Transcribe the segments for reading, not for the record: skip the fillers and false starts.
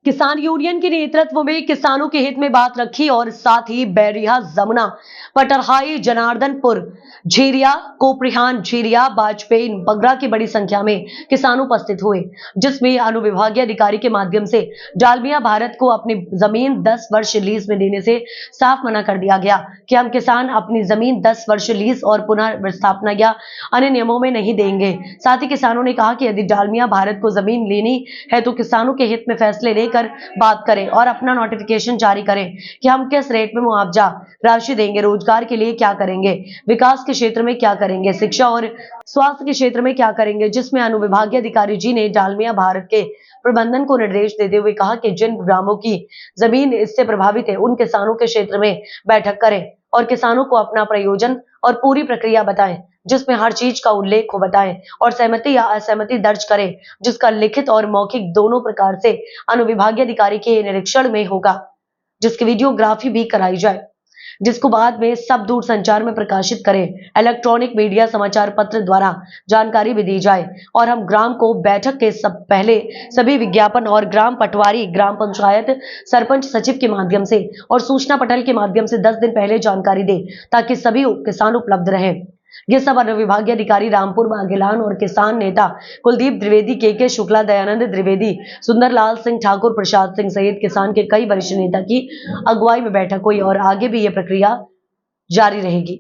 किसान यूनियन के नेतृत्व में किसानों के हित में बात रखी और साथ ही बैरिया, जमुना, पटरहाई, जनार्दनपुर, झीरिया, कोपरिहान, झीरिया, बाजपेयी, बगरा की बड़ी संख्या में किसान उपस्थित हुए, जिसमें अनुविभागीय अधिकारी के माध्यम से डालमिया भारत को अपनी जमीन 10 वर्ष लीज में देने से साफ मना कर दिया गया कि हम किसान अपनी जमीन 10 वर्ष लीज और पुनः विस्थापना या अन्य नियमों में नहीं देंगे। साथ ही किसानों ने कहा कि यदि डालमिया भारत को जमीन लेनी है तो किसानों के हित में फैसले लेकर बात करें और अपना नोटिफिकेशन जारी करें कि हम किस रेट में मुआवजा राशि देंगे, रोजगार के लिए क्या करेंगे, विकास के क्षेत्र में क्या करेंगे, शिक्षा और स्वास्थ्य के क्षेत्र में क्या करेंगे। जिसमें अनुविभागीय अधिकारी जी ने डालमिया भारत के प्रबंधन को निर्देश देते हुए कहा कि जिन ग्रामों की जमीन इससे प्रभावित है उन किसानों के क्षेत्र में बैठक करें और किसानों को अपना प्रयोजन और पूरी प्रक्रिया बताएं, जिसमें हर चीज का उल्लेख हो बताएं और सहमति या असहमति दर्ज करें, जिसका लिखित और मौखिक दोनों प्रकार से अनुविभागीय अधिकारी के निरीक्षण में होगा, जिसकी वीडियोग्राफी भी कराई जाए, जिसको बाद में सब दूर संचार में प्रकाशित करें, इलेक्ट्रॉनिक मीडिया समाचार पत्र द्वारा जानकारी भी दी जाए और हम ग्राम को बैठक के सब पहले सभी विज्ञापन और ग्राम पटवारी, ग्राम पंचायत सरपंच सचिव के माध्यम से और सूचना पटल के माध्यम से 10 दिन पहले जानकारी दे ताकि सभी किसान उपलब्ध रहे। ये सब अनुविभागीय अधिकारी रामपुर बागेलान और किसान नेता कुलदीप द्विवेदी, के शुक्ला, दयानंद द्विवेदी, सुंदरलाल सिंह ठाकुर, प्रसाद सिंह सहित किसान के कई वरिष्ठ नेता की अगुवाई में बैठक हुई और आगे भी ये प्रक्रिया जारी रहेगी।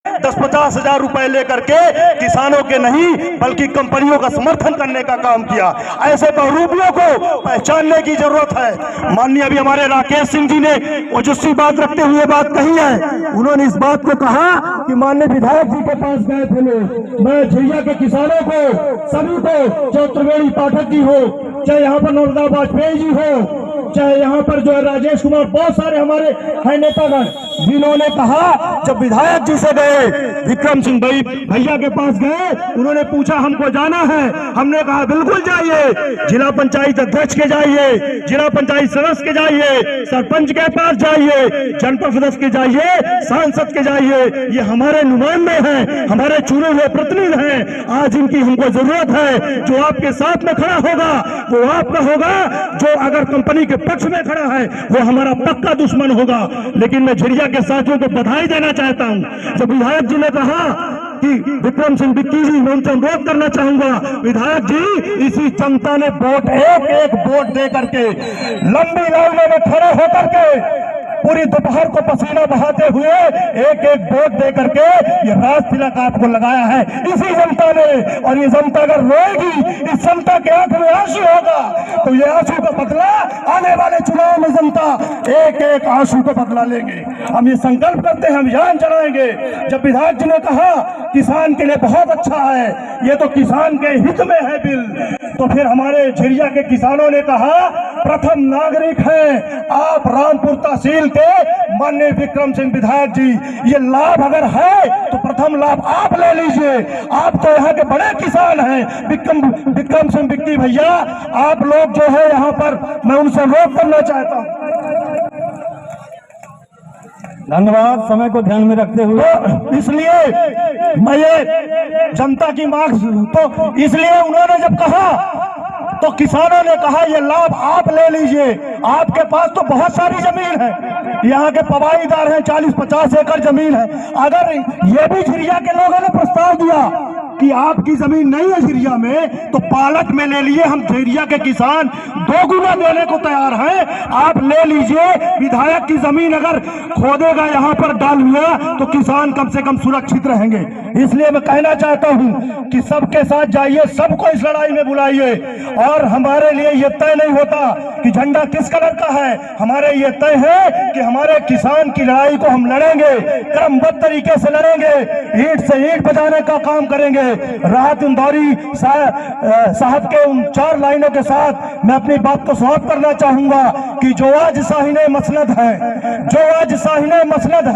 10-50 हजार रुपए लेकर के किसानों के नहीं बल्कि कंपनियों का समर्थन करने का काम किया। ऐसे बहुरूपियों को पहचानने की जरूरत है। माननीय अभी हमारे राकेश सिंह जी ने ओजस्वी बात रखते हुए बात कही है। उन्होंने इस बात को कहा कि माननीय विधायक जी के पास गए थे लोग। मैं झिरिया के किसानों को सभी को, चाहे त्रिवेणी पाठक जी हो, चाहे यहाँ पर नर्मदा वाजपेयी जी हो, चाहे यहाँ पर जो है राजेश कुमार, बहुत सारे हमारे है नेतागण, जिन्होंने कहा जब विधायक जी से गए, विक्रम सिंह भैया के पास गए, उन्होंने पूछा हमको जाना है, हमने कहा बिल्कुल जाइए, जिला पंचायत अध्यक्ष के जाइए, जिला पंचायत सदस्य के जाइए, सरपंच के पास जाइए, जनपद सदस्य के जाइए, सांसद के जाइए, ये हमारे नुमाइंदे हैं, हमारे चुने हुए प्रतिनिधि हैं। आज इनकी हमको जरूरत है। जो आपके साथ में खड़ा होगा वो आपका होगा, जो अगर कंपनी के पक्ष में खड़ा है वो हमारा पक्का दुश्मन होगा। लेकिन मैं झिरिया के साथियों को बधाई देना चाहता हूं। जब विधायक जी ने कहा कि विक्रम सिंह बिक्की जी, मैं उनसे अनुरोध करना चाहूंगा, विधायक जी, इसी जनता ने वोट एक वोट दे करके लंबी लाइनों में खड़े होकर के पूरी दोपहर को पसीना बहाते हुए एक वोट दे करके ये राज तिलक आपको लगाया है इसी जनता ने। और ये जनता अगर रोएगी, इस जनता के आंख में आंसू होगा तो ये आंसू का बदला आने वाले चुनाव में जनता एक आंसू का बदला लेंगे। हम ये संकल्प करते हैं, हम अभियान चलाएंगे। जब विधायक जी ने कहा किसान के लिए बहुत अच्छा है, ये तो किसान के हित में है बिल, तो फिर हमारे झिरिया के किसानों ने कहा प्रथम नागरिक हैं आप रामपुर तहसील के माननीय विक्रम सिंह विधायक जी, ये लाभ अगर है तो प्रथम लाभ आप ले लीजिए। आप तो यहाँ के बड़े किसान हैं, विक्रम सिंह बिक्की भैया, आप लोग जो है यहाँ पर, मैं उनसे अनुरोध करना चाहता हूँ। धन्यवाद। समय को ध्यान में रखते हुए तो इसलिए मैं ये जनता की मांग, तो इसलिए उन्होंने जब कहा तो किसानों ने कहा ये लाभ आप ले लीजिए। आपके पास तो बहुत सारी जमीन है, यहाँ के पवाईदार हैं, 40-50 एकड़ जमीन है। अगर ये भी झिरिया के लोगों ने प्रस्ताव दिया कि आपकी जमीन नहीं है झिरिया में, तो पालक में ले लिए, हम झिरिया के किसान 2 गुना देने को तैयार हैं, आप ले लीजिए। विधायक की जमीन अगर खोदेगा यहाँ पर डालमिया तो किसान कम से कम सुरक्षित रहेंगे। इसलिए मैं कहना चाहता हूँ कि सबके साथ जाइए, सबको इस लड़ाई में बुलाइए। और हमारे लिए ये तय नहीं होता कि झंडा किस कलर का है, हमारे ये तय है कि हमारे किसान की लड़ाई को हम लड़ेंगे, क्रमबद्ध तरीके से लड़ेंगे, ईंट से ईंट बजाने का काम करेंगे। राहत इंदौरी साहब के उन 4 लाइनों के साथ मैं अपनी बात को समाप्त करना चाहूंगा कि जो आज साहिने मसनद है, जो आज साहिने मसनद है।